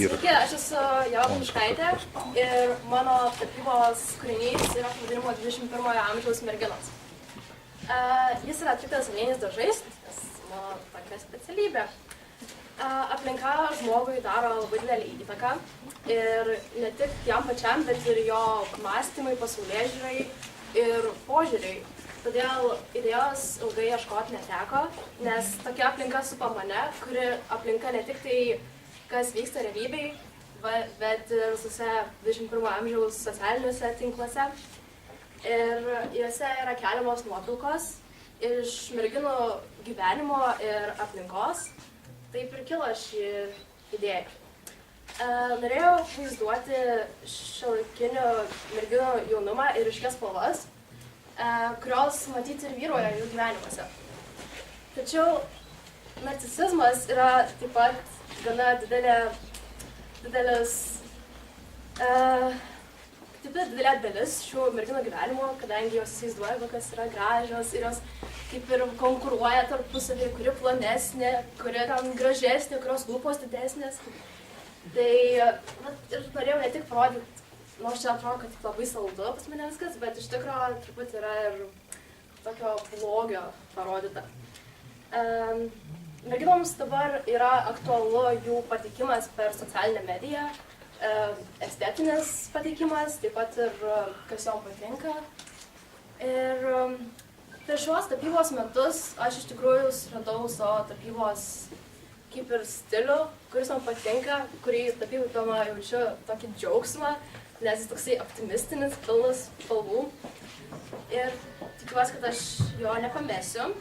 Sveiki, aš esu Ieva Puškaitė ir mano tapybos kūrinys yra pavadinimo 21 amžiaus merginos. Jis yra atliktas aliejiniais dažais, nes mano tokia specialybė. Aplinka žmogui daro labai didelį įtaką ir ne tik jam pačiam, bet ir jo mąstymai, pasaulėžiūrai ir požiūriai. Todėl idėjos ilgai ieškoti neteko, nes tokia aplinka supa mane, kuri aplinka ne tik tai, kas vyksta realybėj, bet ir visose 21 amžiaus socialiniuose tinkluose. Ir juose yra keliamos nuotraukos iš merginų gyvenimo ir aplinkos. Taip ir kilo ši idėja. Norėjau vaizduoti šiuolaikinių merginų jaunumą ir ryškias spalvas, kurios matyti ir vyruoja jų gyvenimuose. Tačiau narcisizmas yra taip pat gana didelė dalis šių merginų gyvenimo, kadangi jos įsivaizduoja, kokios yra gražios ir jos kaip ir konkuruoja tarpusavį, kuri plonesnė, kuri ten gražesnė, kurios lūpos didesnės. Tai ir norėjau ne tik parodyti, nors čia atrodo, kad tik labai saldu pas mane viskas, bet iš tikrųjų truputį yra ir tokio blogio parodyta. Merginoms dabar yra aktualu jų pateikimas per socialinę mediją, estetinis pateikimas, taip pat ir kas jom patinka. Ir per šiuos tapybos metus aš iš tikrųjų suradau savo tapybos kaip ir stilių, kuris man patinka, kurį tapydama jaučiu tokį džiaugsmą, nes jis toksai optimistinis, pilnas spalvų. Ir tikiuosi, kad aš jo nepamesiu.